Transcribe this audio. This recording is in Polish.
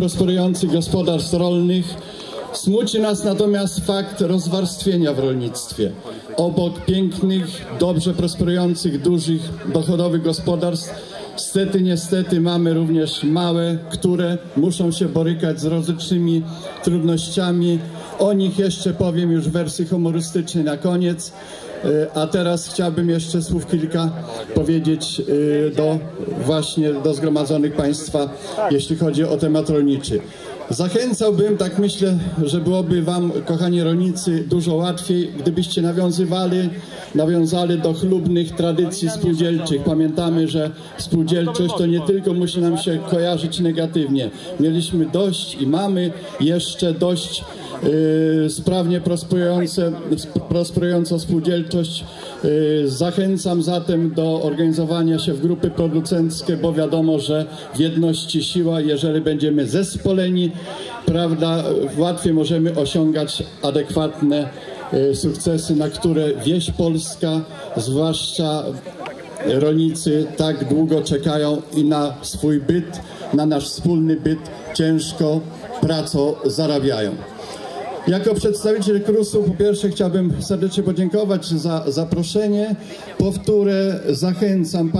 prosperujących gospodarstw rolnych. Smuci nas natomiast fakt rozwarstwienia w rolnictwie. Obok pięknych, dobrze prosperujących, dużych, dochodowych gospodarstw niestety mamy również małe, które muszą się borykać z rozlicznymi trudnościami. O nich jeszcze powiem już w wersji humorystycznej na koniec. A teraz chciałbym jeszcze słów kilka powiedzieć do zgromadzonych Państwa, jeśli chodzi o temat rolniczy. Zachęcałbym, tak myślę, że byłoby Wam, kochani rolnicy, dużo łatwiej, gdybyście nawiązali do chlubnych tradycji spółdzielczych. Pamiętamy, że spółdzielczość to nie tylko musi nam się kojarzyć negatywnie. Mieliśmy dość i mamy jeszcze dość sprawnie prosperującą spółdzielczość. Zachęcam zatem do organizowania się w grupy producenckie, bo wiadomo, że w jedności siła. Jeżeli będziemy zespoleni, prawda, łatwiej możemy osiągać adekwatne sukcesy, na które wieś polska, zwłaszcza rolnicy, tak długo czekają i na swój byt, na nasz wspólny byt ciężko pracą zarabiają. Jako przedstawiciel KRUS-u po pierwsze chciałbym serdecznie podziękować za zaproszenie. Powtórę, zachęcam